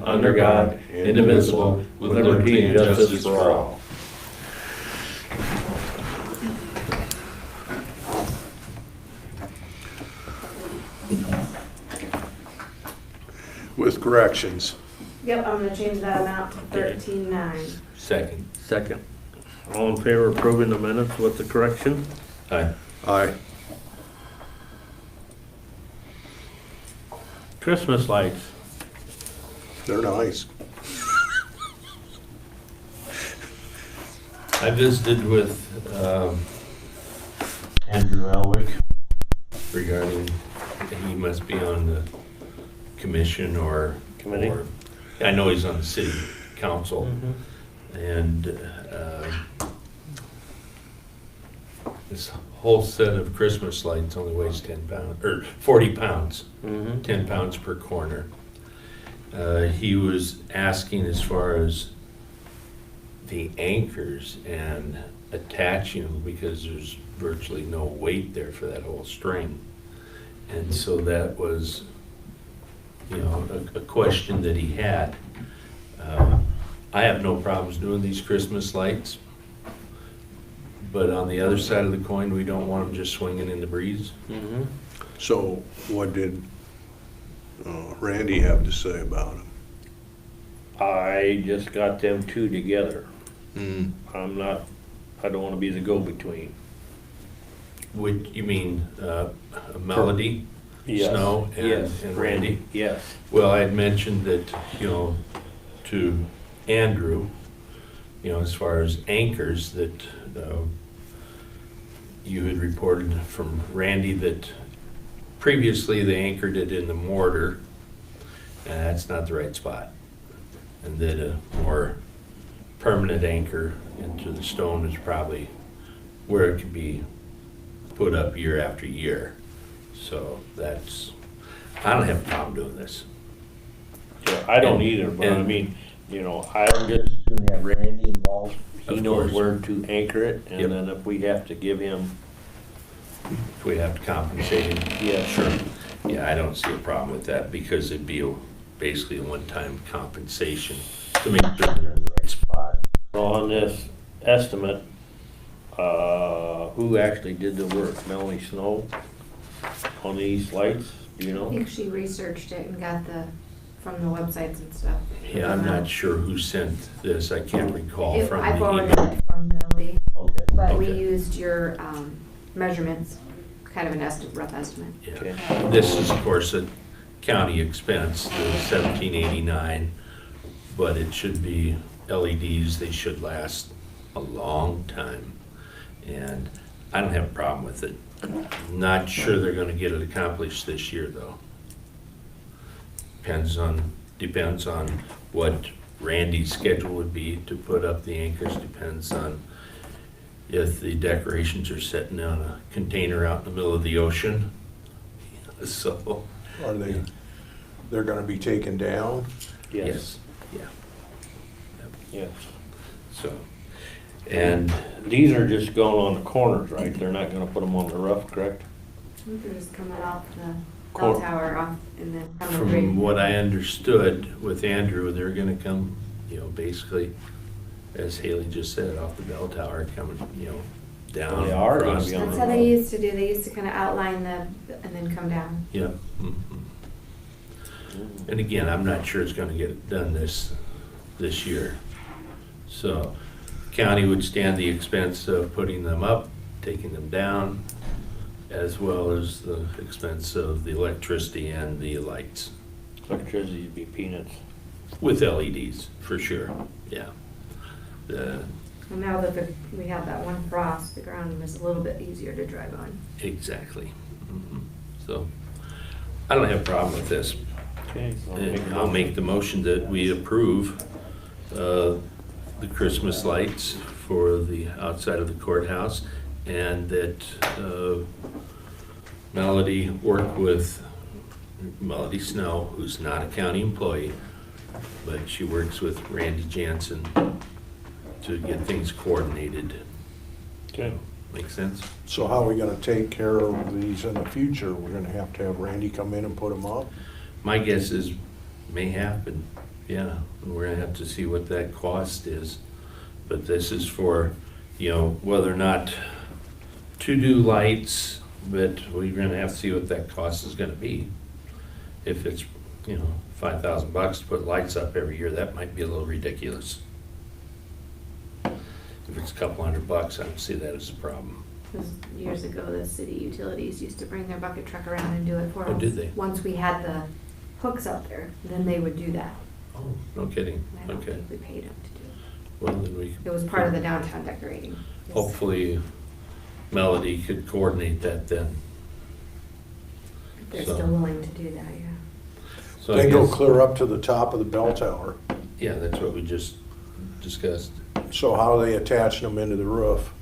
under God, indivisible, with liberty and justice for all. With corrections. Yep, I'm gonna change that amount to Okay. 13,900. Second. All in favor of approving the minutes with the correction? Aye. Aye. Christmas lights. They're nice. I visited with Andrew Elwick regarding, he must be on the commission or Committee? or- I know he's on the city council, and this whole set of Christmas lights only weighs 10 pounds, or 40 pounds, 10 pounds per corner. He was asking as far as the anchors and attaching them, because there's virtually no weight there for that whole string. And so that was, you know, a question that he had. I have no problems doing these Christmas lights, but on the other side of the coin, we don't want them just swinging in the breeze. So what did Randy have to say about them? I just got them two together. Mm. I don't wanna be the go-between. Would, you mean Melody, Yes. Snow, Yes. and Randy? Yes. Well, I had mentioned that, you know, to Andrew, you know, as far as anchors, that you had reported from Randy that previously they anchored it in the mortar, and that's not the right spot. And that a more permanent anchor into the stone is probably where it could be put up year after year. So that's, I don't have a problem doing this. Yeah, I don't And- either, but I and- mean, you know, I would just soon have Randy involved. He Of knows course. where to anchor it, Yep. and then if we have to give him, If we have to compensate him. yeah, Sure. Yeah, I don't see a problem with that, because it'd be basically a one-time compensation to make sure they're in the right spot. So on this estimate, who actually did the work? Melanie Snow on these lights, do you I know? think she researched it and got from the websites and stuff. Yeah, I'm not sure who sent this, I can't recall from I the forwarded email. it from Millie, Okay. but we okay. used your measurements, kind of an rough estimate. Okay. Yeah. This is, of course, a county expense, the 1789, but it should be LEDs, they should last a long time. And I don't have a problem with it. Not sure they're gonna get it accomplished this year, though. Depends on what Randy's schedule would be to put up the anchors, depends on if the decorations are sitting on a container out in the middle of the ocean. So, Are they're gonna be taken down? yes, yeah, Yes. so, and These are just going on the corners, right? They're not gonna put them on the roof, correct? I think they're just coming off the Cor- bell tower off and then coming from right. what I understood with Andrew, they're gonna come, you know, basically, as Haley just said, off the bell tower, coming, you know, down. They are gonna across be on That's the how roof. they used to do, they used to kind of outline and then come down. Yeah. mhm. And again, I'm not sure it's gonna get done this year. So, county would stand the expense of putting them up, taking them down, as well as the expense of the electricity and the lights, Electricity would be peanuts. with LEDs, for sure, yeah. The, And now that we have that one frost, the ground is a little bit easier to drive on. exactly. Mhm. So, I don't have a problem with this. Okay. And I'll make the motion that we approve the Christmas lights for the outside of the courthouse, and that Melody work with Melody Snow, who's not a county employee, but she works with Randy Jansen to get things coordinated. Okay. Make sense? So how are we gonna take care of these in the future? We're gonna have to have Randy come in and put them up? My guess is may happen, Yeah, and we're gonna have to see what that cost is. But this is for, you know, whether or not to do lights, but we're gonna have to see what that cost is gonna be. If it's, you know, $5,000 to put lights up every year, that might be a little ridiculous. If it's a couple $100, I don't see that as a problem. 'Cause years ago, the city utilities used to bring their bucket truck around and do it for us. Oh, did they? Once we had the hooks up there, then they would do that. Oh, no kidding, I don't okay. think we paid them to do it. Well, then we. It was part of the downtown decorating. Yes. Hopefully Melody could coordinate that then. If they're so- still willing to do that, yeah. So I They go guess- clear up to the top of the bell tower. Yeah, that's what we just discussed. So how are they attaching them into the roof?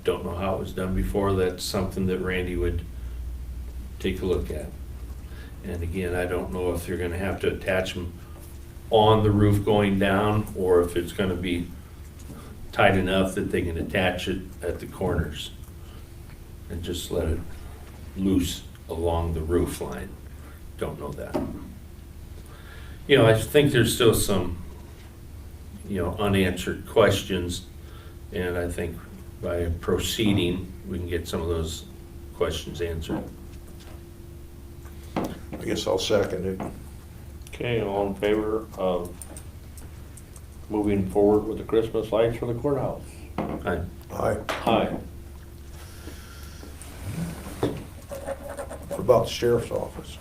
Don't know how it was done before. That's something that Randy would take a look at. And again, I don't know if you're gonna have to attach them on the roof going down, or if it's gonna be tight enough that they can attach it at the corners and just let it loose along the roof line. Don't know that. You know, I think there's still some, you know, unanswered questions, and I think by proceeding, we can get some of those questions answered. I guess I'll second it. Okay, all in favor of moving forward with the Christmas lights for the courthouse? Aye. Aye. Aye. What about the sheriff's office?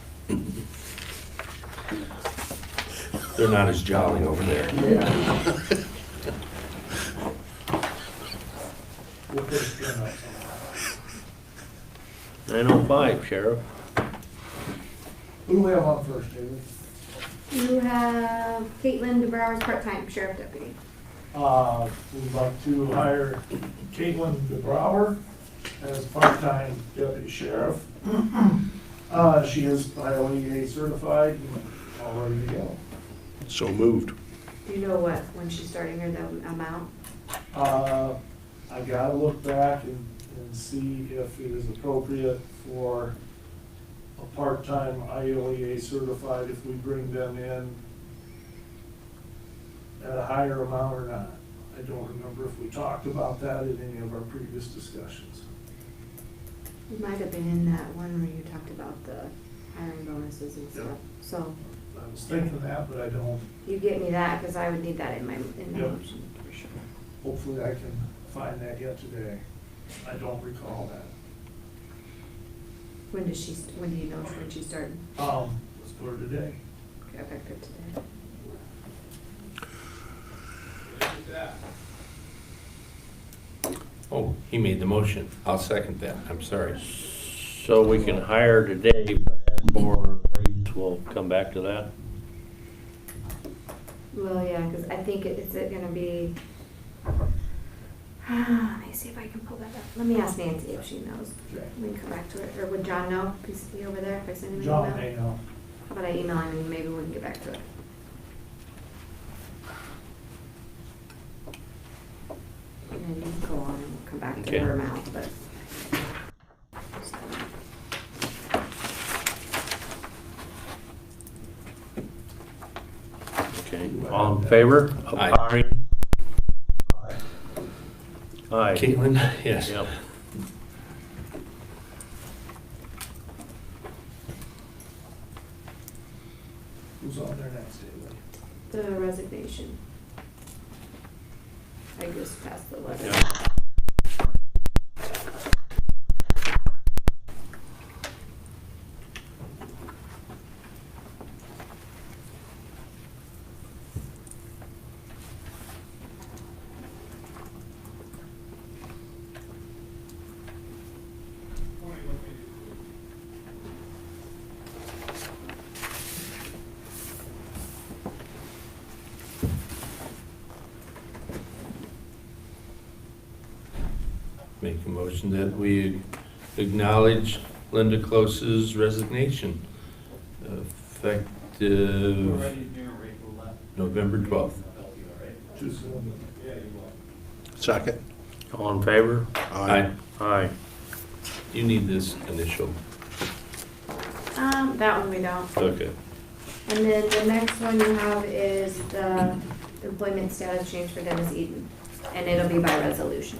They're not as jolly over there. We'll put a pin up somewhere. 9:05, Sheriff. Who do we have on first, David? You have Caitlin DeBrower's part-time sheriff deputy. We'd like to hire Caitlin DeBrower as part-time deputy sheriff. She is IOEA certified and all ready to go. So moved. Do you know when she's starting her, the amount? I gotta look back and see if it is appropriate for a part-time IOEA certified, if we bring them in at a higher amount or not. I don't remember if we talked about that in any of our previous discussions. It might have been in that one where you talked about the hiring bonuses and stuff. So I was thinking that, but I don't. you get me that, because I would need that in my Yep. motion for sure. Hopefully I can find that yet today. I don't recall that. When do you know when she's starting? Let's put her today. Okay, effective today. Oh, he made the motion. I'll second that. I'm sorry. So we can hire today, but as for rates, we'll come back to that. Well, yeah, because I think is it gonna be, let me see if I can pull that up. Let me ask Nancy if she knows. Okay. We can come back to it, or would John know? Is he over there if I send him an John email? may know. How about I email him and maybe we can get back to it? And then you can go on and we'll come back to Okay. her amount, but. Okay, all in favor of Aye. hiring? Aye. Caitlin, yes. Yep. Who's on there next, David? The resignation. I just passed the letter. Yep. Make a motion that we acknowledge Linda Close's resignation effective November 12th. Too soon. Second. All in favor? Aye. Aye. You need this initial. That one we don't. Okay. And then the next one you have is the employment status change for Dennis Eden, and it'll be by resolution.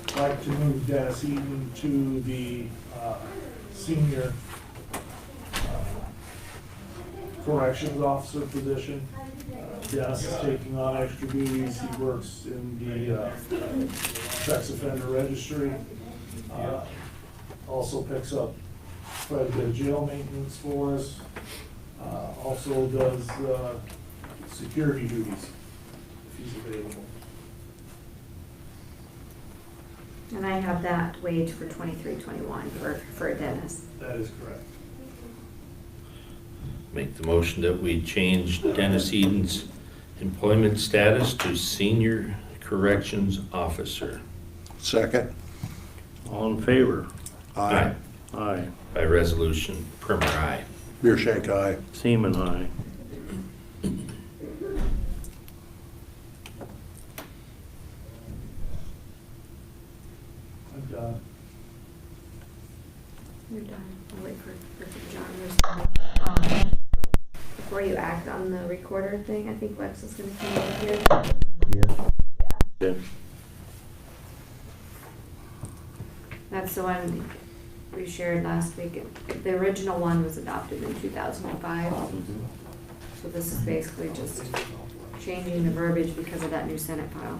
I'd like to move Dennis Eden to the senior corrections officer position. Dennis is taking on extra duties. He works in the sex offender registry. Also picks up quite a bit of jail maintenance for us. Also does security duties if he's available. And I have that wage for 23-21 for Dennis. That is correct. Make the motion that we change Dennis Eden's employment status to senior corrections officer. Second? All in favor? Aye. Aye. By resolution, Primer, aye. Beershank, aye. Seaman, aye. I'm done. You're done. I'll wait for John. Before you act on the recorder thing, I think Lex is gonna come over here. Yeah. That's the one we shared last week. The original one was adopted in 2005. So this is basically just changing the verbiage because of that new Senate file.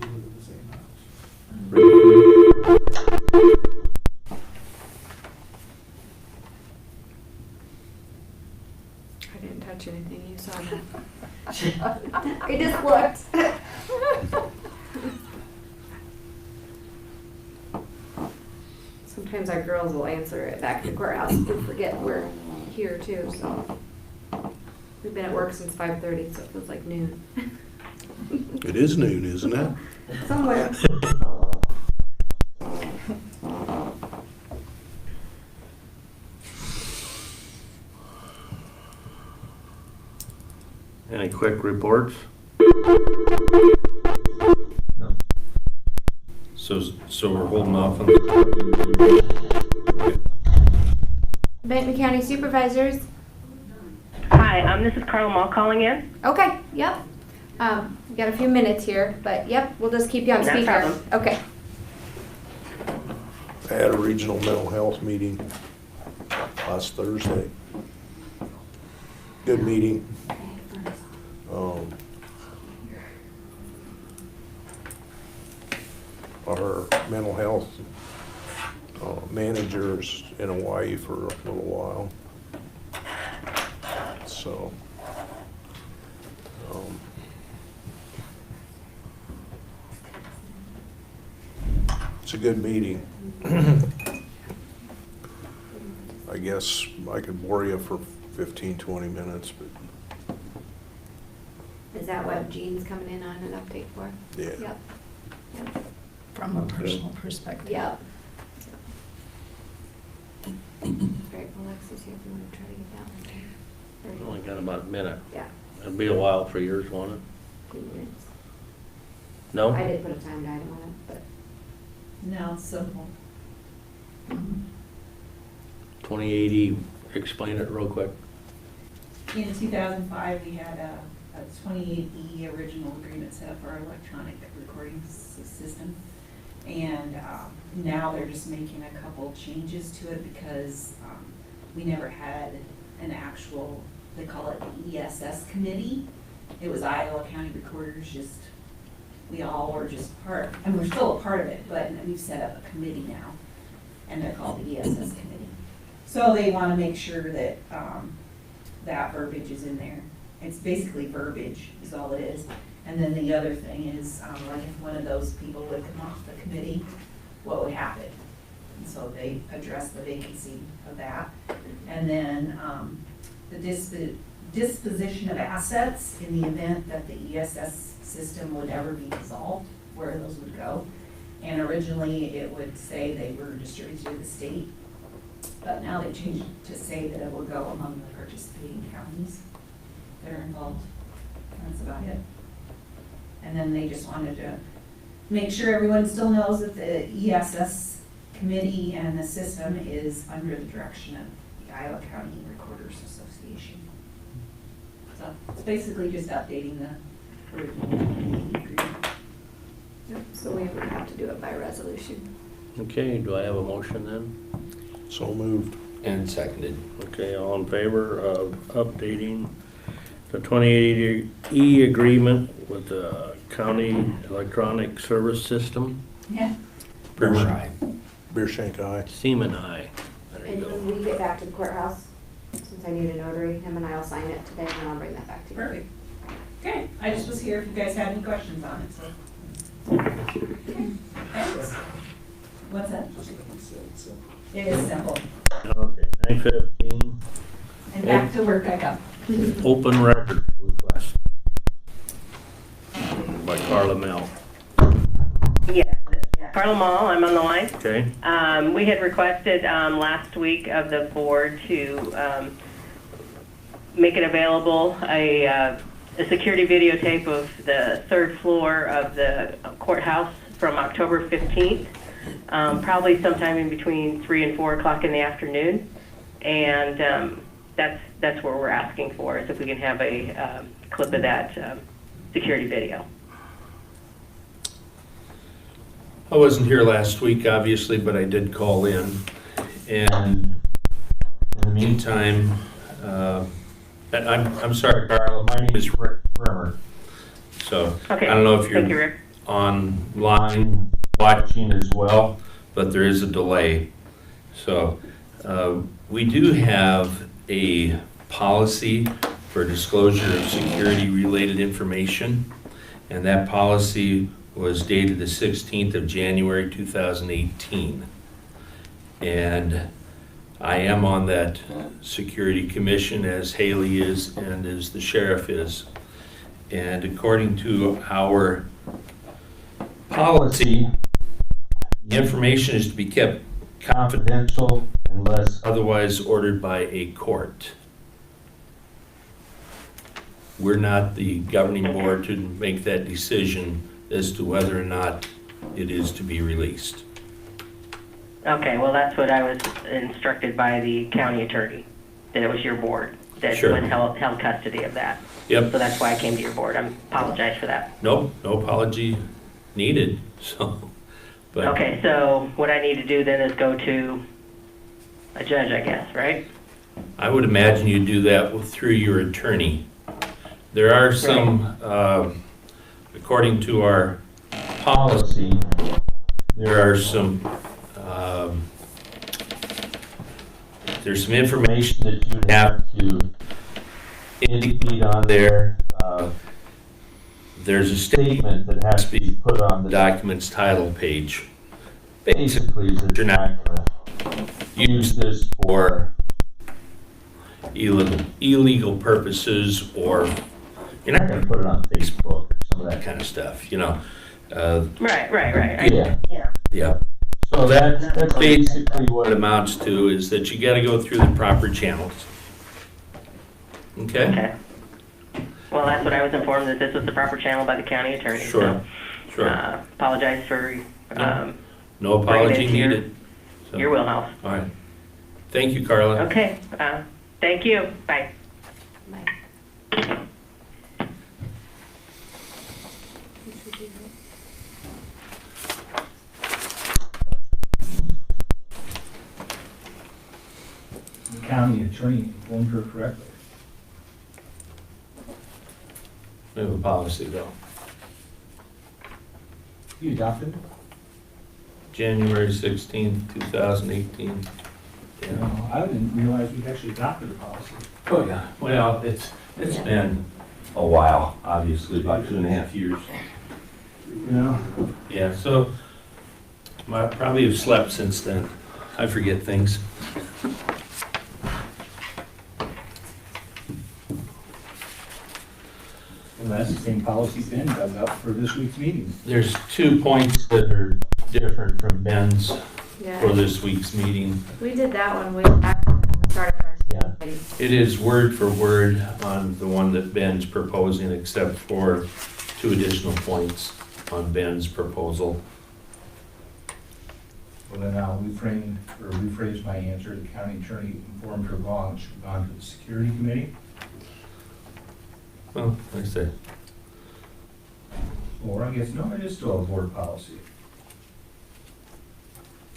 You live in the same house. I didn't touch anything, you saw that. I just looked. Sometimes our girls will answer it back in the courthouse. We forget we're here too, so. We've been at work since 5:30, so it feels like noon. It is noon, isn't it? Somewhere. Any quick reports? So we're holding off on Benton County Supervisors. Hi, this is Carla Mall calling in. Okay, yep. We got a few minutes here, but yep, we'll just keep you on No speaker. problem. Okay. I had a regional mental health meeting last Thursday. Good meeting. Our mental health manager's in Hawaii for a little while. So, it's a good meeting. I guess I could bore you for 15, 20 minutes, but Is that what Jean's coming in on an update for? yeah. Yep. Yep. From a personal perspective. Yep. All right, Alexis, you want to try to get that one? We only got about a minute. Yeah, It'll be a while for yours, won't it? 2 minutes. No? I did put a timed item on it, but. No, it's simple. 2080, explain it real quick. In 2005, we had a 28E original agreement set up for our electronic recording system. And now they're just making a couple changes to it because we never had an actual, they call it the ESS committee. It was Iowa County Recorders, just, we all were just part, and we're still a part of it, but we've set up a committee now, and they're called the ESS committee. So they want to make sure that that verbiage is in there. It's basically verbiage is all it is. And then the other thing is, like if one of those people would come off the committee, what would happen? And so they address the vacancy of that. And then the disposition of assets in the event that the ESS system would ever be dissolved, where those would go. And originally it would say they were distributed to the state, but now they changed it to say that it will go among the participating counties that are involved. And that's about it. And then they just wanted to make sure everyone still knows that the ESS committee and the system is under the direction of the Iowa County Recorders Association. So it's basically just updating the agreement. Yep, so we would have to do it by resolution. Okay, do I have a motion then? So moved. And seconded. Okay, all in favor of updating the 2080E agreement with the county electronic service system? Yeah. Bremer, aye. Beer shank eye. Seaman, aye. There you And go. when we get back to the courthouse, since I need a notary, him and I'll sign it today and I'll bring that back to you. Perfect. Okay, I just was here if you guys had any questions on it, so. Okay, thanks. What's that? It is simple. Okay, 9:15, And back to work I come. open record request by Carla Mel. Yes, Carla Mall, I'm on the line. Okay, We had requested last week of the board to make it available, a security videotape of the third floor of the courthouse from October 15th, probably sometime in between 3 and 4 o'clock in the afternoon. And that's where we're asking for, is if we can have a clip of that security video. I wasn't here last week, obviously, but I did call in. And in the meantime, I'm sorry, Carla, my name is Rick Bremer. So Okay, I don't know if thank you, you're Rick. online watching as well, but there is a delay. So we do have a policy for disclosure of security-related information, and that policy was dated the 16th of January 2018. And I am on that security commission, as Haley is and as the sheriff is. And according to our policy, the information is to be kept confidential unless otherwise ordered by a court. We're not the governing board to make that decision as to whether or not it is to be released. Okay, well, that's what I was instructed by the county attorney, that it was your board that Sure. held custody of that. Yep, So that's why I came to your board. I apologize for that. no apology needed, so. But Okay, so what I need to do then is go to a judge, I guess, right? I would imagine you do that through your attorney. There are some, according to our policy, there are some, there's some information that you have to indicate on there. There's a statement that has to be put on the document's title page. Basically, that you're not going to use this for illegal purposes, or you're not going to put it on Facebook or some of that kind of stuff, you know. Right. Yeah. So that's basically what it amounts to, is that you gotta go through the proper channels. Okay? Okay. Well, that's what I was informed, that this was the proper channel by the county attorney. Sure, So, sure. apologize for No apology bring it to your- needed. So, your wheelhouse. all right. Thank you, Carla. Okay, thank you. Bye. Bye. The county attorney informed her correctly. We have a policy though. You adopted it? January 16th, 2018. Yeah. No, I didn't realize we'd actually adopted the policy. Oh, yeah. Well, it's been a while, obviously, about 2.5 years. Yeah. Yeah, so I probably have slept since then. I forget things. Well, that's the same policy Ben dug up for this week's meeting. There's 2 points that are different from Ben's for Yeah, this week's meeting. we did that one way back when we started our Yeah. meeting. It is word for word on the one that Ben's proposing, except for 2 additional points. on Ben's proposal. Well, then I'll rephrase my answer. The county attorney informed her gone to the security committee, Well, like I said, or I guess, no, it is still a board policy.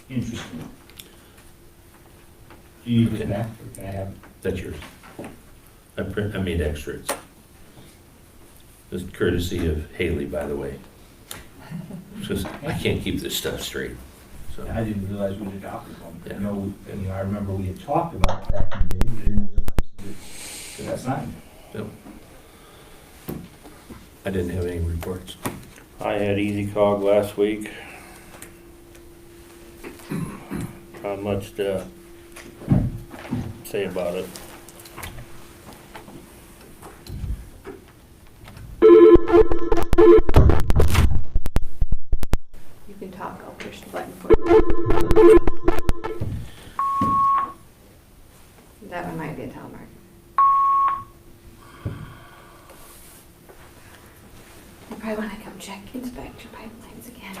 Interesting. Do you need this back, or can I have it? that's yours. I made extras. Just courtesy of Haley, by the way. Just, I can't keep this stuff straight, so. I didn't realize we'd adopted one. Yeah. I remember we had talked about it back in the day, but I didn't realize that that's not. Yep. I didn't have any reports. I had Easy Cog last week. Not much to say about it. You can talk, I'll push the button for you. That one might be a telemark. You probably wanna come check, inspect your pipelines again.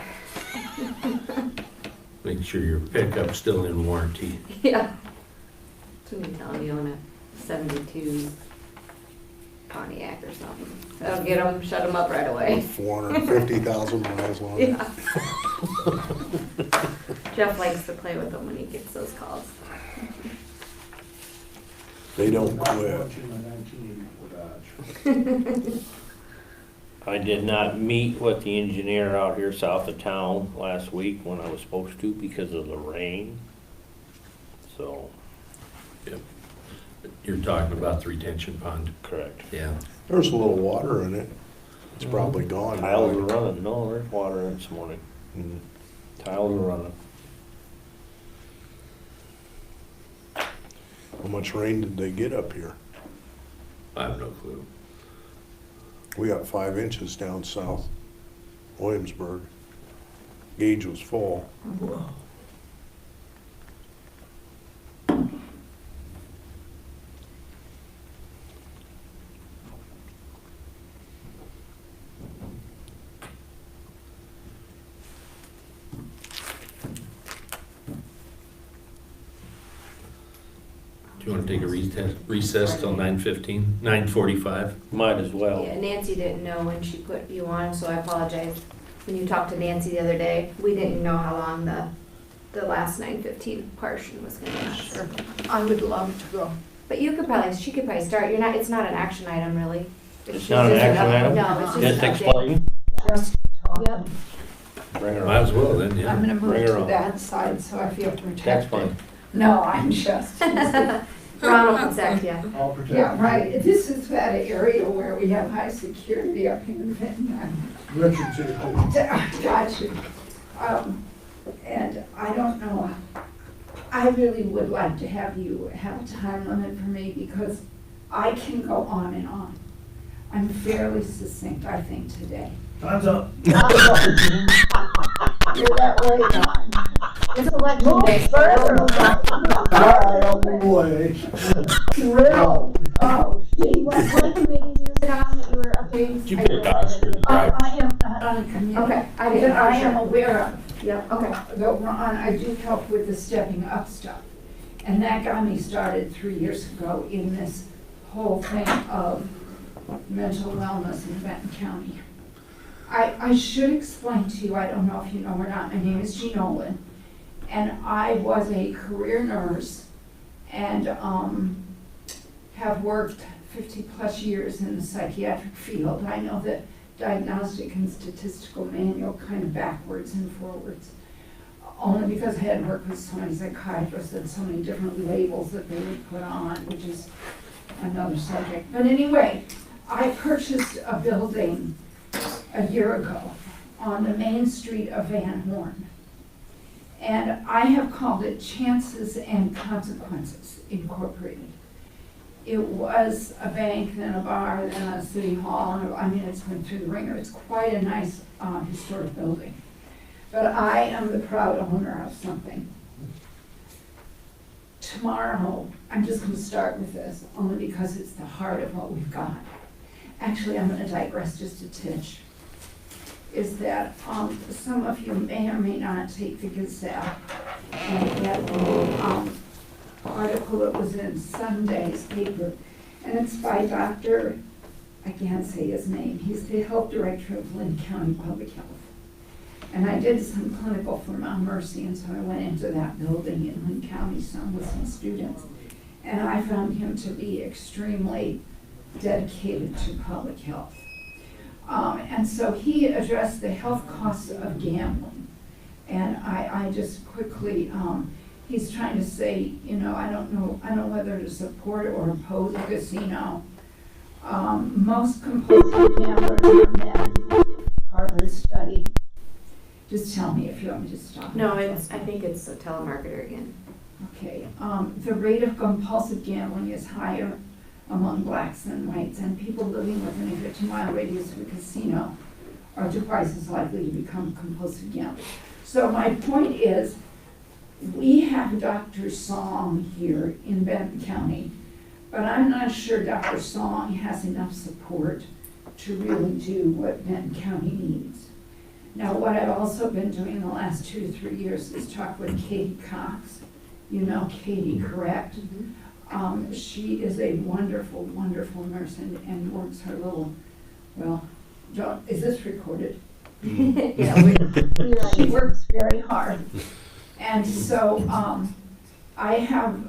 Make sure your pickup's still in warranty. Yeah. That's what you tell them you own a 72 Pontiac or something. That'll get them, shut them up right away. 450,000 miles on it. Yeah. Jeff likes to play with them when he gets those calls. They don't Not quit. much in the 1984 Dodge. I did not meet with the engineer out here south of town last week when I was supposed to because of the rain. So, Yep. You're talking about the retention pond. correct. Yeah. There's a little water in it. It's probably gone Tiles are now. running. No, there's water in it this morning. Mm. Tiles are running. How much rain did they get up here? I have no clue. We got 5 inches down south Williamsburg. Gauge was full. Do you want to take a recess till 9:15, 9:45? Might as well. Yeah, Nancy didn't know when she put you on, so I apologize. When you talked to Nancy the other day, we didn't know how long the last 9:15 portion was gonna last. Sure. I would love to go. But she could probably start, it's not an action item really. It's not an just action item? No, it's just Just an update. explain. Just Yep. Bring her Might as on. well then, yeah. I'm gonna move Bring her to on. that side so I feel That's protected. fine. No, I'm just. Ron will protect you. All protected. Yeah, right. This is that area where we have high security up here in Benton. Richard's here too. Gotcha. And I don't know, I really would like to have you have a time limit for me because I can go on and on. I'm fairly succinct, I think, today. Time's up. You're that way, Don. It's election day. Out of the way. Drill. Oh, gee, What committee you sit on that you were updating? Did you pick Oscar to drive? I am not on a committee. Okay, I That didn't, I am aware of. Yep, okay. Though, Ron, I do help with the stepping up stuff. And that got me started 3 years ago in this whole thing of mental wellness in Benton County. I should explain to you, I don't know if you know or not, my name is Jean Olin. And I was a career nurse and have worked 50-plus years in the psychiatric field. I know the diagnostic and statistical manual kind of backwards and forwards, only because I had worked with so many psychiatrists and so many different labels that they would put on, which is another subject. But anyway, I purchased a building a year ago on the main street of Van Horn. And I have called it Chances and Consequences Incorporated. It was a bank, then a bar, then a city hall, and I mean, it's been through the ringer. It's quite a nice historic building. But I am the proud owner of something. Tomorrow, I'm just gonna start with this, only because it's the heart of what we've got. Actually, I'm gonna digress just a titch. is that some of you may or may not take the Gazette, and that article that was in Sunday's paper, and it's by Dr., I can't say his name, he's the health director of Lynn County Public Health. And I did some clinical for Mount Mercy, and so I went into that building in Lynn County with some students. And I found him to be extremely dedicated to public health. And so he addressed the health costs of gambling. And I just quickly, he's trying to say, you know, I don't know whether to support or oppose a casino. Most compulsive gamblers are men, Harvard study. Just tell me if you want me to stop. No, I think it's a telemarketer again. Okay, the rate of compulsive gambling is higher among blacks than whites, and people living within a 50-mile radius of a casino are twice as likely to become compulsive gamblers. So my point is, we have Dr. Song here in Benton County, but I'm not sure Dr. Song has enough support to really do what Benton County needs. Now, what I've also been doing the last 2 to 3 years is talk with Katie Cox. You know Katie, correct? Mm-hmm. She is a wonderful, wonderful nurse and works her little, well, is this recorded? Yeah, She works very hard. And so I have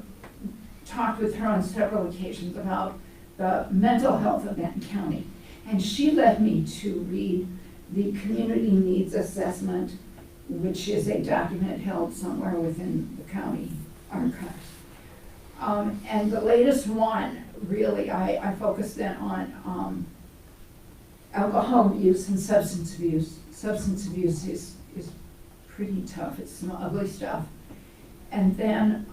talked with her on several occasions about the mental health of Benton County. And she led me to read the Community Needs Assessment, which is a document held somewhere within the county archives. And the latest one, really, I focused then on alcohol abuse and substance abuse. Substance abuse is pretty tough, it's some ugly stuff. And then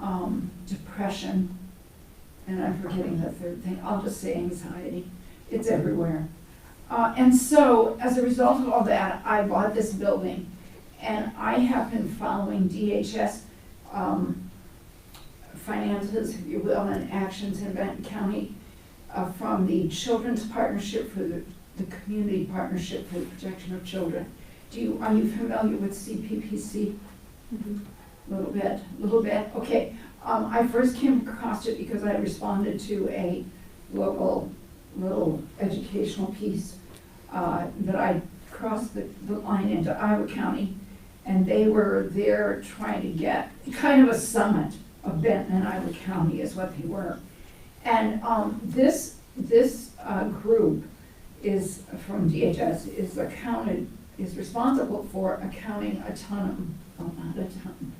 depression, and I'm forgetting the third thing, I'll just say anxiety. It's everywhere. And so, as a result of all that, I bought this building, and I have been following DHS finances, if you will, and actions in Benton County from the Children's Partnership for the Community Partnership for the Protection of Children. Are you familiar with CPPC? Mm-hmm. Little bit, okay. I first came across it because I responded to a local little educational piece that I crossed the line into Iowa County, and they were there trying to get kind of a summit of Benton and Iowa County is what they were. And this group is from DHS is responsible for accounting a ton of, not a ton.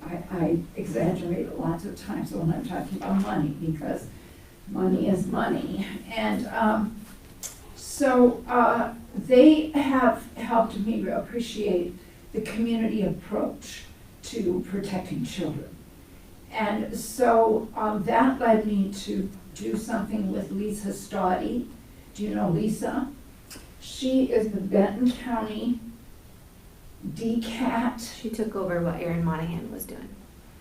I exaggerate lots of times when I'm talking about money, because money is money. And so they have helped me appreciate the community approach to protecting children. And so that led me to do something with Lisa Stoddy. Do you know Lisa? She is the Benton County DCAT. She took over what Erin Monahan was doing.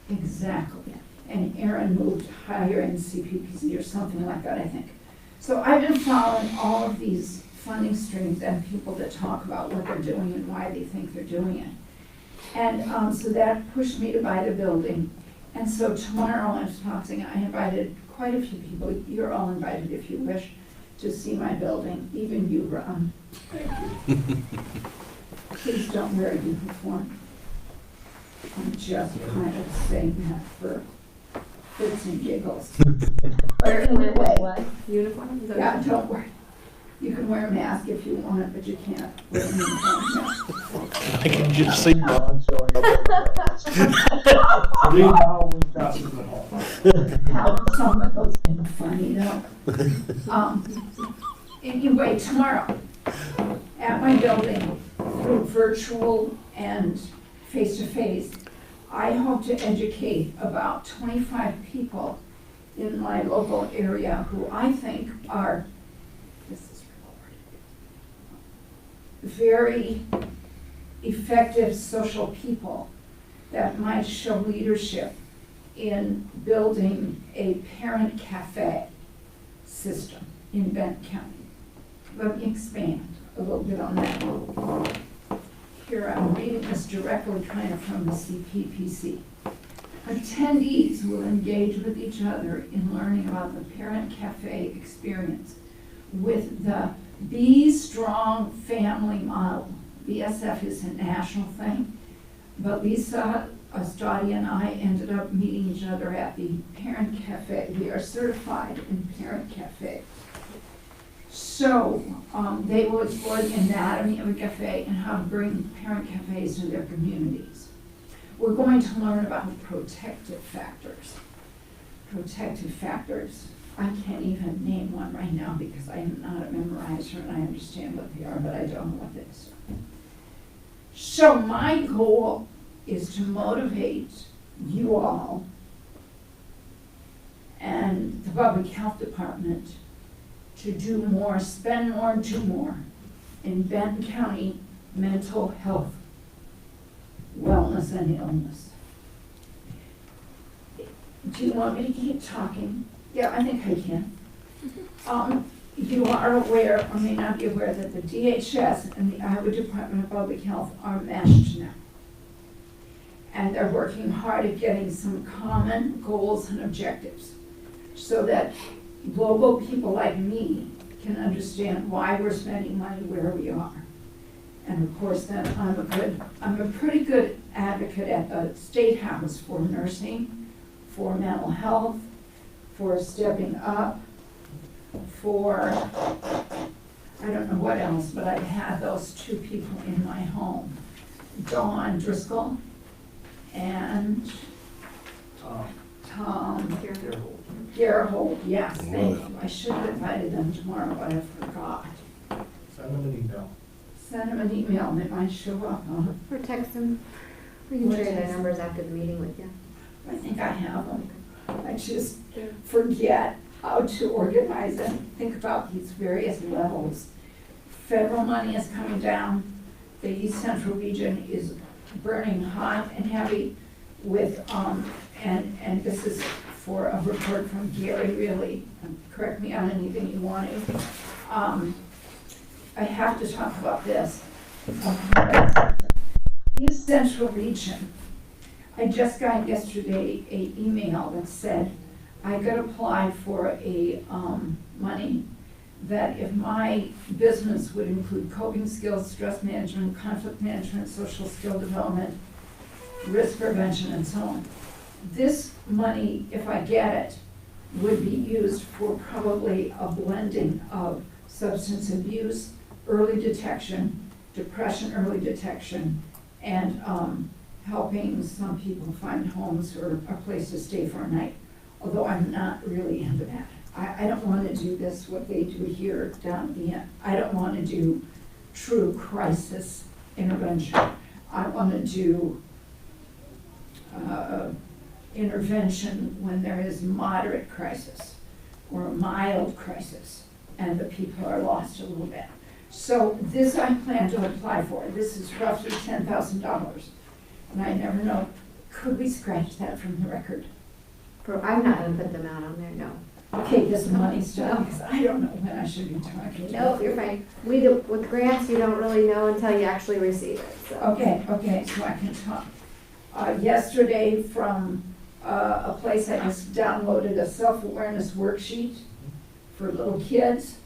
Exactly. Yeah. And Erin moved higher in CPPC or something like that, I think. So I've been following all of these funding streams and people that talk about what they're doing and why they think they're doing it. And so that pushed me to buy the building. And so tomorrow I'm talking, I invited quite a few people. You're all invited if you wish to see my building, even you, Ron. Please don't wear a uniform. I'm just kind of saying that for fits and giggles. But anyway, What? Uniform? Is that yeah, what- don't worry. You can wear a mask if you want, but you can't wear a uniform. No. I can just see Ron showing up. Leave now, we've got to go home. How some of those been funny though. Anyway, tomorrow at my building, through virtual and face-to-face, I hope to educate about 25 people in my local area who I think are, this is very effective social people that might show leadership in building a parent cafe system in Benton County. Let me expand. a little bit on that. Here, I'm reading this directly kind of from the CPPC. Attendees will engage with each other in learning about the Parent Cafe experience with the Be Strong Family Model. BSF is a national thing, but Lisa, Astadi, and I ended up meeting each other at the Parent Cafe. We are certified in Parent Cafe. So they will explore the anatomy of a cafe and how to bring parent cafes to their communities. We're going to learn about protective factors. Protective factors, I can't even name one right now because I am not a memorizer and I understand what they are, but I don't know what they are. So my goal is to motivate you all and the Public Health Department to do more, spend more, do more in Benton County mental health, wellness, and illness. Do you want me to keep talking? Yeah, I think I can. You are aware, or may not be aware, that the DHS and the Iowa Department of Public Health are meshed now. And they're working hard at getting some common goals and objectives so that global people like me can understand why we're spending money where we are. And of course, then I'm a pretty good advocate at the State House for nursing, for mental health, for stepping up, for, I don't know what else, but I've had those two people in my home, Dawn Driscoll and Tom Gerhold, yes, thank you. I should have invited them tomorrow, but I forgot. Send them an email. Send them an email, they might show up, huh? Or text them. We can share their numbers after the meeting with you. I think I have them. I just forget how to organize and think about these various levels. Federal money is coming down. The East Central region is burning hot and heavy with, and this is for a report from Gary, really. Correct me on anything you want to. I have to talk about this. East Central region. I just got yesterday an email that said I could apply for a money that if my business would include coping skills, stress management, conflict management, social skill development, risk prevention, and so on. This money, if I get it, would be used for probably a blending of substance abuse, early detection, depression early detection, and helping some people find homes or a place to stay for a night. Although I'm not really into that. I don't want to do this, what they do here down at the end. I don't want to do true crisis intervention. I want to do intervention when there is moderate crisis or a mild crisis and the people are lost a little bit. So this I plan to apply for. This is roughly $10,000. And I never know, could we scratch that from the record? I'm not gonna put them out on there, no. Okay, this money stuff, because I don't know when I should be talking. No, you're fine. With grants, you don't really know until you actually receive it, so. Okay, so I can talk. Yesterday from a place I just downloaded a self-awareness worksheet for little kids,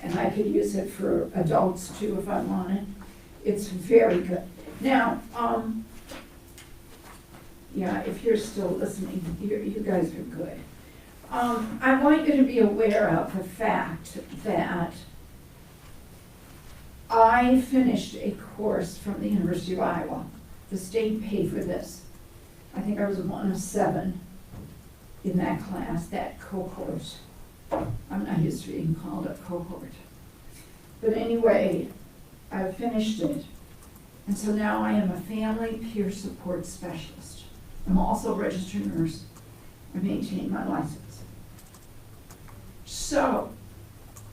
and I could use it for adults too if I wanted. It's very good. Now, yeah, if you're still listening, you guys are good. I want you to be aware of the fact that I finished a course from the University of Iowa. The state paid for this. I think I was one of 7 in that class, that cohort. I'm not used to being called a cohort. But anyway, I finished it. And so now I am a family peer support specialist. I'm also a registered nurse. I maintain my license. So,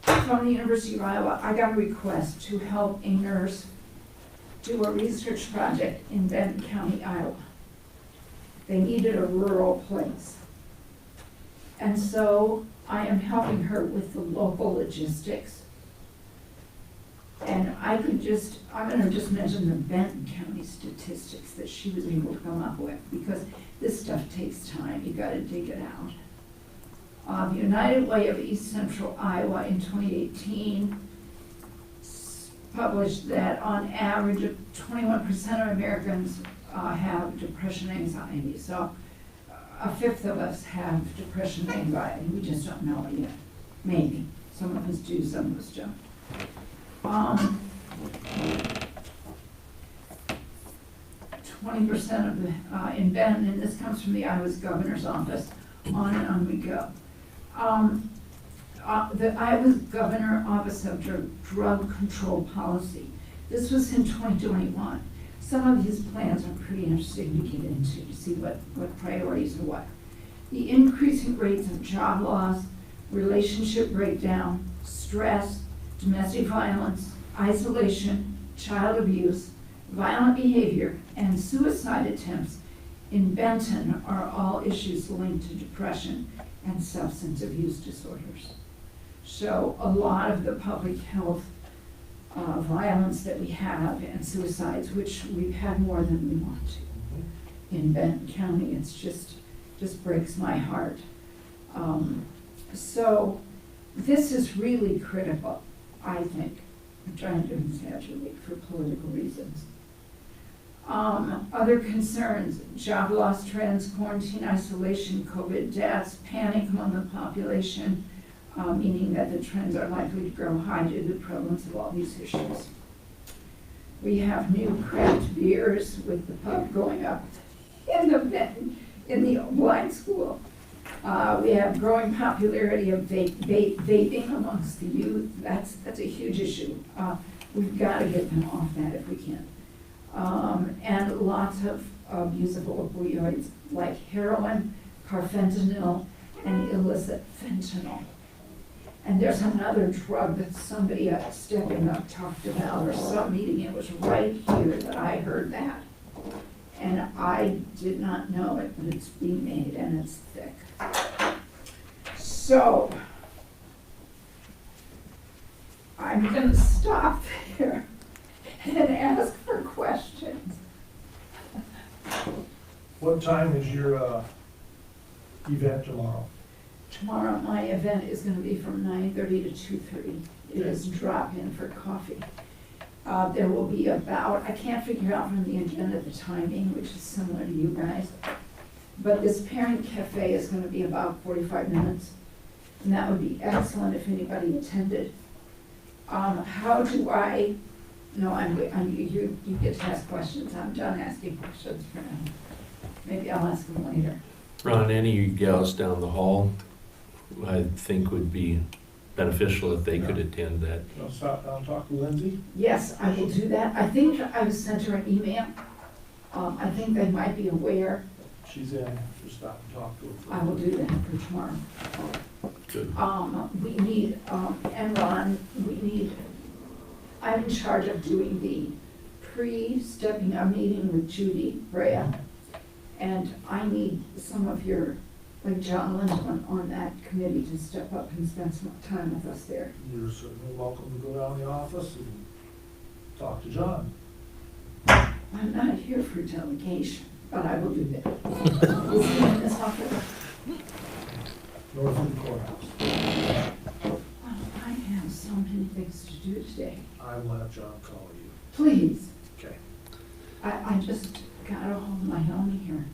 from the University of Iowa, I got a request to help a nurse do a research project in Benton County, Iowa. They needed a rural place. And so I am helping her with the local logistics. And I'm gonna just mention the Benton County statistics that she was able to come up with, because this stuff takes time, you gotta dig it out. The United Way of East Central Iowa in 2018 published that on average, 21% of Americans have depression and anxiety. So a fifth of us have depression and anxiety, we just don't know it yet. Maybe, some of us do, some of us don't. 20% of the, in Benton, and this comes from the Iowa's governor's office, on and on we go. The Iowa Governor Office of Drug Control Policy, this was in 2021. Some of these plans are pretty interesting to get into, to see what priorities are what. The increasing rates of job loss, relationship breakdown, stress, domestic violence, isolation, child abuse, violent behavior, and suicide attempts in Benton are all issues linked to depression and substance abuse disorders. So a lot of the public health violence that we have and suicides, which we've had more than we want to in Benton County, it's just breaks my heart. So this is really critical, I think. I'm trying to exaggerate for political reasons. Other concerns, job loss trends, quarantine isolation, COVID deaths, panic among the population, meaning that the trends are likely to grow high due to the prevalence of all these issues. We have new craft beers with the pub going up in the blind school. We have growing popularity of vaping amongst the youth. That's a huge issue. We've got to get them off that if we can. And lots of usable opioids like heroin, carfentanil, and illicit fentanyl. And there's another drug that somebody at Stepping Up talked about, or some meeting, it was right here that I heard that. And I did not know it, but it's being made and it's thick. So, I'm gonna stop there and ask for questions. What time is your event tomorrow? Tomorrow, my event is gonna be from 9:30 to 2:30. It is drop-in for coffee. There will be about, I can't figure out from the agenda the timing, which is similar to you guys, but this parent cafe is gonna be about 45 minutes, and that would be excellent if anybody attended. How do I, no, you get to ask questions, I'm done asking questions for now. Maybe I'll ask them later. Ron, any of you gals down the hall, I think would be beneficial if they could attend that. I'll stop down and talk to Lindsay. Yes, I will do that. I think I sent her an email. I think they might be aware. She's in, just stop and talk to her. I will do that for tomorrow. Good. We need, and Ron, I'm in charge of doing the pre-stepping up meeting with Judy Brea. And I need some of your, like John Lindman on that committee to step up and spend some time with us there. You're certainly welcome to go down to the office and talk to John. I'm not here for delegation, but I will do that. Is he in this office? North of the courthouse. Oh, I have so many things to do today. I will have John call you. Please. Okay. I just gotta hold my own here,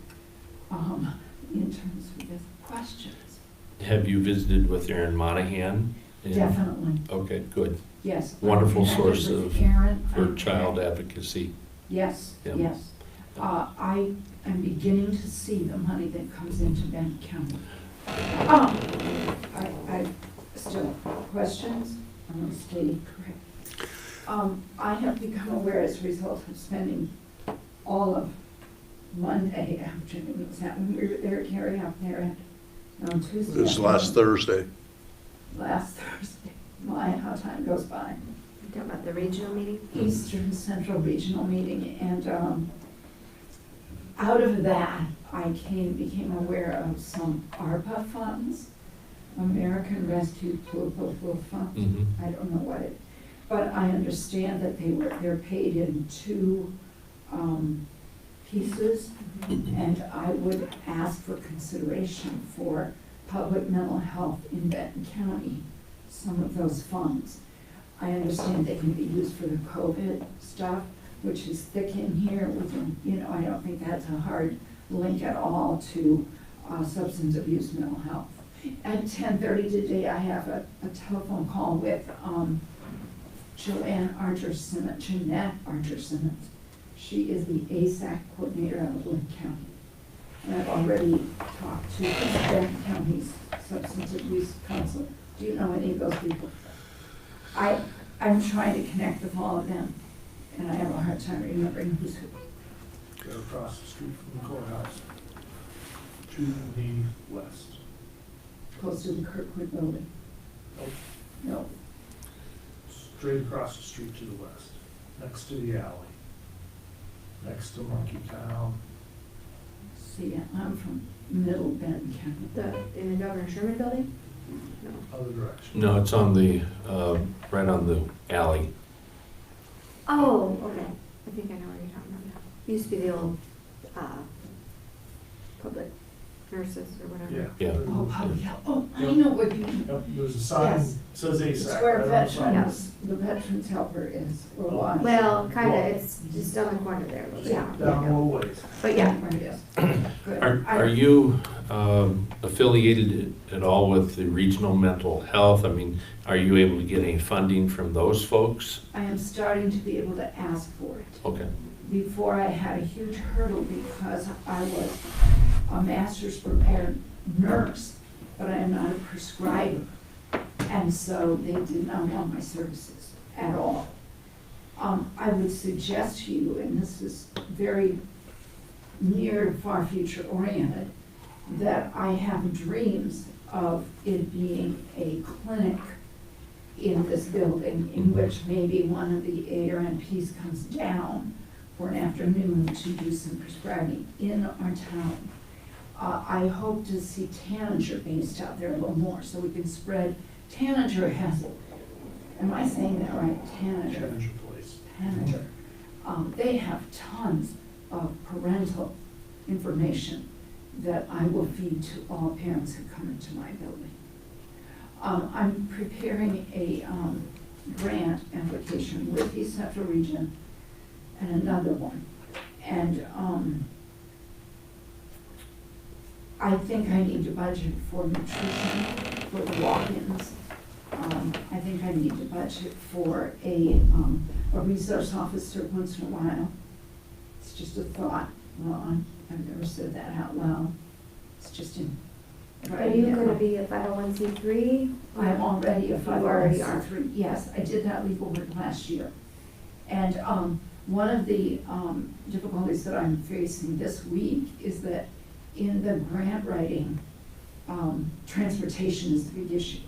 in terms of the questions. Have you visited with Aaron Monahan? Definitely, Okay, good. yes. Wonderful I connected source with of- Aaron. For I- child advocacy. Yes, Yeah. yes. I am beginning to see the money that comes into Benton County. I still have questions, I'm gonna stay correct. I have become aware as a result of spending all of Monday afternoon, was that when we were there, Carrie, out there on Tuesday? This last Thursday. Last Thursday. My, how time goes by. You talking about the regional meeting? Eastern Central Regional Meeting, and out of that, I became aware of some ARPA funds, American Rescue Political Fund. Mhm. I don't know what it, but I understand that they're paid in two pieces, and I would ask for consideration for public mental health in Benton County, some of those funds. I understand they can be used for the COVID stuff, which is thick in here. We can, I don't think that's a hard link at all to substance abuse mental health. At 10:30 today, I have a telephone call with Jeanette Archer-Simmons. She is the ASAC coordinator out of Lynn County. And I've already talked to Benton County's Substance Abuse Council. Do you know any of those people? I'm trying to connect with all of them, and I have a hard time remembering who's who. They're across the street from the courthouse, to the west. Close to the Kirkwood building. Nope. No, Straight across the street to the west, next to the alley, next to Monkey Town. see, I'm from middle Benton County. In the Governor Sherman building? No. Other direction. No, it's on the, right on the alley. Oh, okay. I think I know what you're talking about now. Used to be the old, public nurses or whatever. Yeah. Yeah. Oh, public health, oh, I know what you mean. Yep, there's a sign, Yes. says It's ASAC. where right on the sign. veterans, the veterans helper is, or was. Well, kinda, it's just on the corner there, but yeah. Down a little ways. But yeah. Right, yes. Good. Are you affiliated at all with the regional mental health? I mean, are you able to get any funding from those folks? I am starting to be able to ask for it. Okay. Before I had a huge hurdle because I was a master's prepared nurse, but I am not a prescriber. And so they did not want my services at all. I would suggest to you, and this is very near to far future oriented, that I have dreams of it being a clinic in this building in which maybe one of the ARNPs comes down for an afternoon to do some prescribing in our town. I hope to see Tanager based out there a little more so we can spread. Tanager has, am I saying that right? Tanager. Manager place. Tanager. They have tons of parental information that I will feed to all parents who come into my building. I'm preparing a grant application with East Central Region and another one. And I think I need to budget for nutrition for the walk-ins. I think I need to budget for a resource officer once in a while. It's just a thought, Ron. I've never said that out loud. It's just in. Are you gonna be a 501c3? I'm already a You already are. 501c3. Yes, I did that legal work last year. And one of the difficulties that I'm facing this week is that in the grant writing, transportation is the big issue.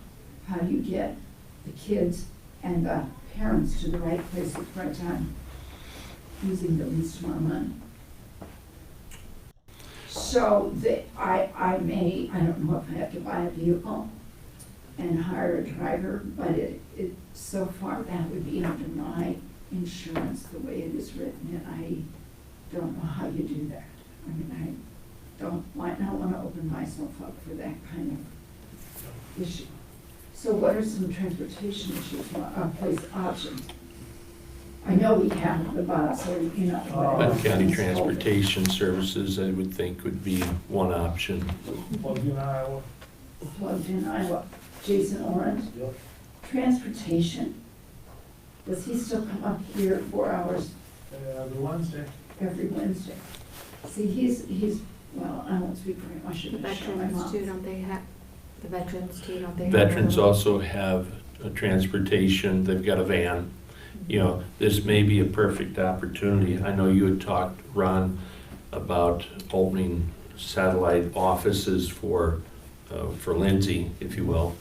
How do you get the kids and the parents to the right place at the right time, using the least amount of money? So that I don't know if I have to buy a vehicle and hire a driver, but it so far that would be under my insurance the way it is written, and I don't know how you do that. I mean, might not want to open myself up for that kind of issue. So what are some transportation issues, place options? I know we have the bus or, whatever. Benton County Transportation Services, I would think, would be one option. Plugged in Iowa. Plugged in Iowa. Jason Orange, Yep. transportation. Does he still come up here 4 hours The Wednesday. every Wednesday? See, he's, well, I won't speak for him, I shouldn't have shut my Veterans mouth. too, don't they have, the veterans too, don't they have? Veterans also have a transportation, they've got a van. You know, this may be a perfect opportunity. I know you had talked, Ron, about opening satellite offices for Lindsay, if you will,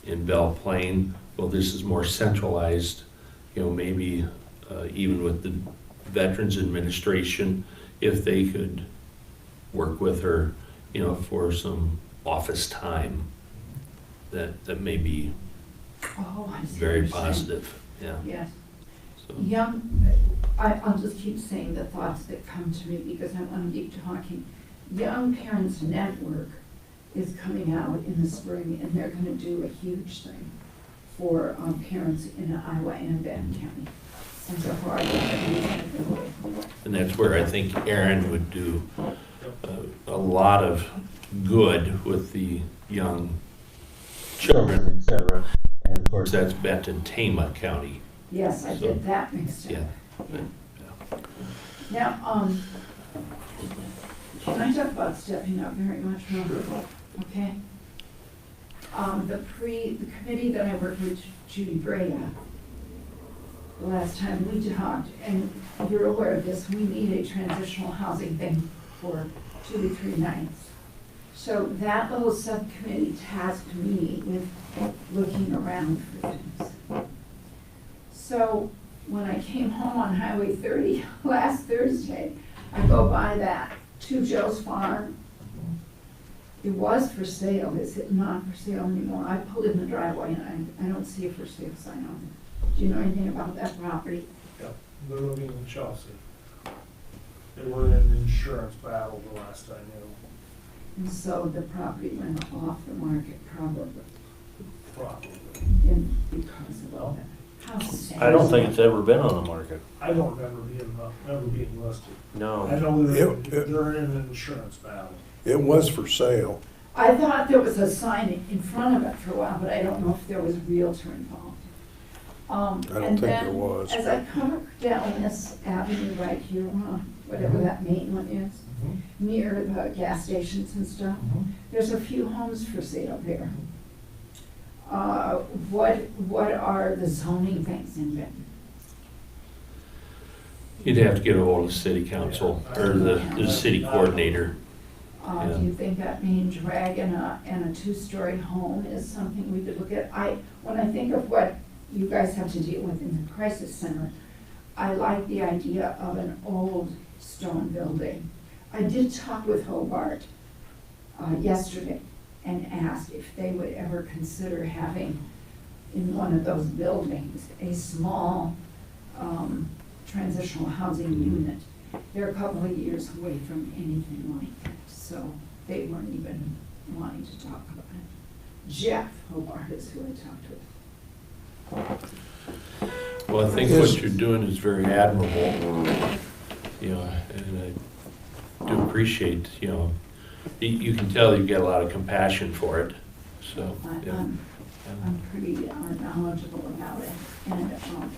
in Belle Plaine. Well, this is more centralized, maybe even with the Veterans Administration, if they could work with her, for some office time, that may be Oh, I see what very you're saying. positive. Yeah. Yes. So, I'll just keep saying the thoughts that come to me because I want to keep talking. Young Parents Network is coming out in the spring, and they're going to do a huge thing for parents in Iowa and Benton County. And so far, and that's where I think Aaron would do a lot of good with the young children, et cetera. And of course, that's Benton, Tama County. yes, I So, get that mixed up. Yeah. Now, can I talk about stepping up very much more? Okay. The committee that I worked with Judy Brea, the last time we talked, and you're aware of this, we need a transitional housing thing for 2 to 3 nights. So that little subcommittee tasked me with looking around for things. So when I came home on Highway 30 last Thursday, I go by that to Joe's Farm. It was for sale. Is it not for sale anymore? I pulled in the driveway and I don't see a for sale sign on it. Do you know anything about that property? Yeah, they're living in Chelsea. They were in an insurance battle the last I knew. And so the property went off the market probably Probably. because of all that. How sad. I don't think it's ever been on the market. I don't remember being listed. I No. know they're in an insurance battle. It was for sale. I thought there was a sign in front of it for a while, but I don't know if there was a realtor involved. I don't think there was. As I come down this avenue right here, whatever that main one is, near the gas stations and stuff, there's a few homes for sale there. What are the zoning things in Benton? You'd have to get a hold of city council or the city coordinator. Do you think that main drag and a 2-story home is something we could look at? When I think of what you guys have to deal with in the crisis center, I like the idea of an old stone building. I did talk with Hobart yesterday and asked if they would ever consider having in one of those buildings a small transitional housing unit. They're a couple of years away from anything like that, so they weren't even wanting to talk about it. Jeff Hobart is who I talked with. Well, I think what you're doing is very admirable, you know, and I do appreciate, you know, you can tell you've got a lot of compassion for it, so, yeah. I'm pretty knowledgeable about it, and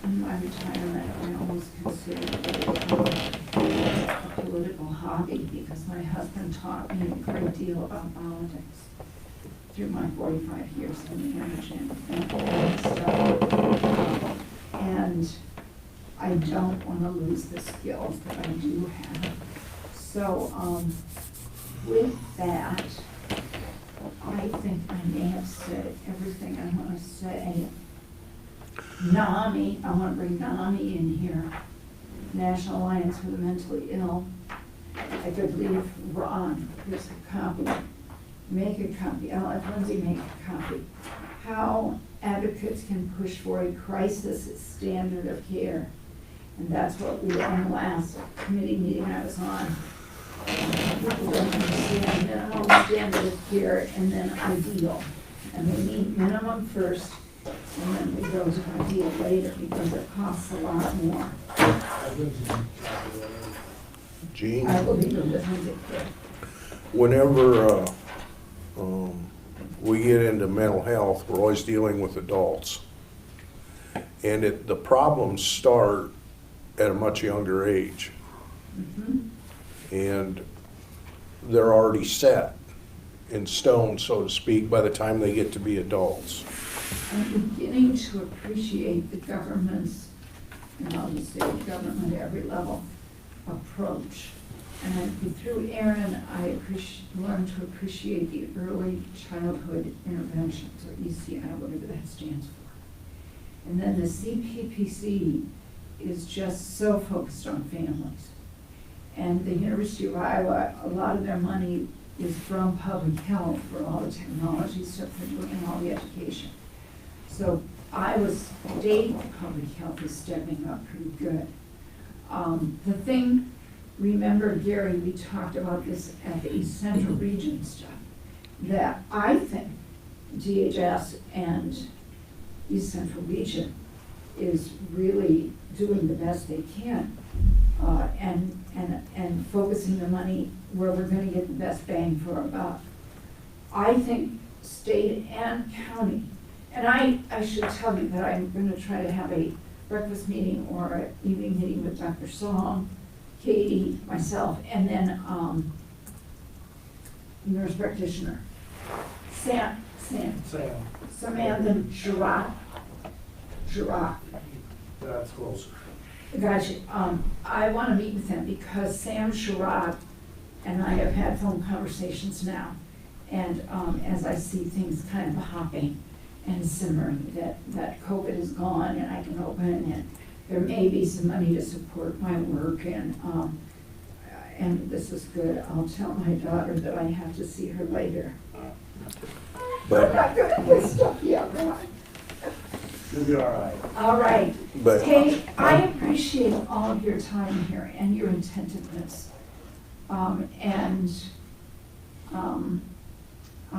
in my retirement, I always considered it a political hobby because my husband taught me a great deal about politics through my 45 years in the management and stuff. And I don't want to lose the skills that I do have. So with that, I think I may have said everything I want to say. NAMI, I want to bring NAMI in here, National Alliance for the Mentally Ill. I could leave Ron, here's a copy. Make a copy, I'll have Lindsay make a copy. How advocates can push for a crisis standard of care. And that's what we were on the last committee meeting I was on. People don't understand minimum standard of care and then ideal. And we need minimum first, and then we go to ideal later because it costs a lot more. Gene, I believe it was Lindsay. whenever we get into mental health, we're always dealing with adults. And the problems start at a much younger age. And they're already set in stone, so to speak, by the time they get to be adults. I'm beginning to appreciate the government's, and I'll just say the government at every level, approach. And through Aaron, I learned to appreciate the early childhood interventions, or ECI, whatever that stands for. And then the CPPC is just so focused on families. And the University of Iowa, a lot of their money is from public health for all the technology stuff they're doing and all the education. So state public health is stepping up pretty good. The thing, remember Gary, we talked about this at the East Central Region stuff, that I think DHS and East Central Region is really doing the best they can, and focusing the money where we're gonna get the best bang for our buck. I think state and county, and I should tell you that I'm gonna try to have a breakfast meeting or an evening meeting with Dr. Song, Katie, myself, and then, nurse practitioner, Samantha Sherrod. That's closer. Gotcha. I want to meet with them because Sam Sherrod and I have had phone conversations now. And as I see things kind of hopping and simmering, that COVID is gone and I can open and there may be some money to support my work and this is good. I'll tell my daughter that I have to see her later. But- I'm not good at this stuff yet, right? You'll be all right. All right. But- Hey, I appreciate all of your time here and your attentiveness. I'll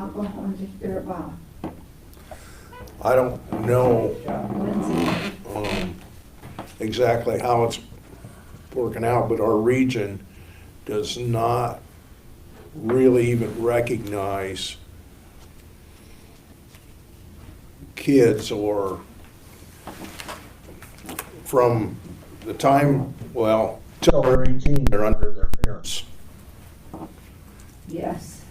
go home and take care of Bob. I don't know Lindsay. exactly how it's working out, but our region does not really even recognize kids or from the time, well, till they're 18, they're under their parents. Yes.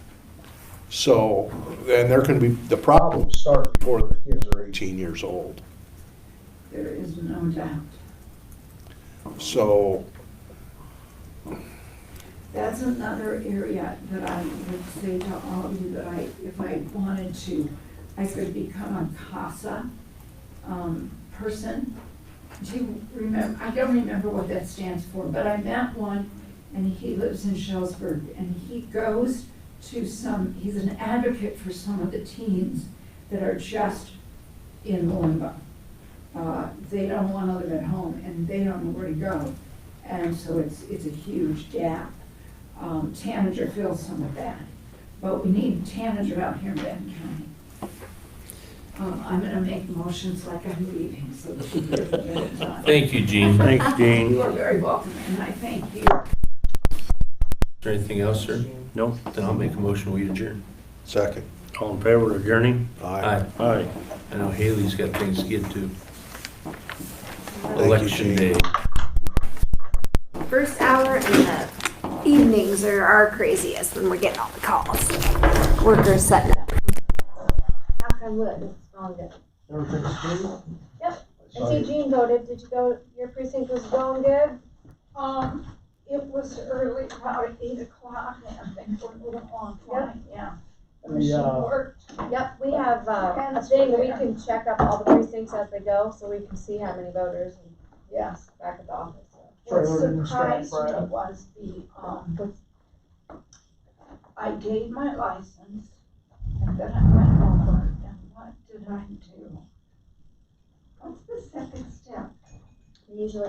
So, and there can be, the problems start before the kids are 18 years old. There is no doubt. So, That's another area that I would say to all of you that if I wanted to, I could become a CASA person. Do you remember, I don't remember what that stands for, but I met one and he lives in Shellsburg and he goes to he's an advocate for some of the teens that are just in limbo. They don't want to live at home and they don't know where to go. And so it's a huge gap. Tanager fills some of that, but we need Tanager out here in Benton County. I'm gonna make motions like I'm leaving, so that you get the minutes on. Thank you, Gene. Thanks, You Gene. are very welcome, and I thank you. Is there anything else, sir? No? Then I'll make a motion, we adjourn. second. All in favor of adjourning? Aye. Aye. I know Haley's got things to get to. you, Election Gene. day. First hour and the evenings are our craziest when we're getting all the calls. Workers setting up. Knock on wood, it's going good. Yep. I see Jean voted. Did you go, your precinct was going good? It was early, about 8 o'clock, and I think we're moving on fine, yeah. The machine worked. Yep, we have a thing, we can check up all the precincts as they go, so we can see how many voters and Yes. back at the office. What surprised me was I gave my license, and then I went over, and what did I do? What's the second step? Usually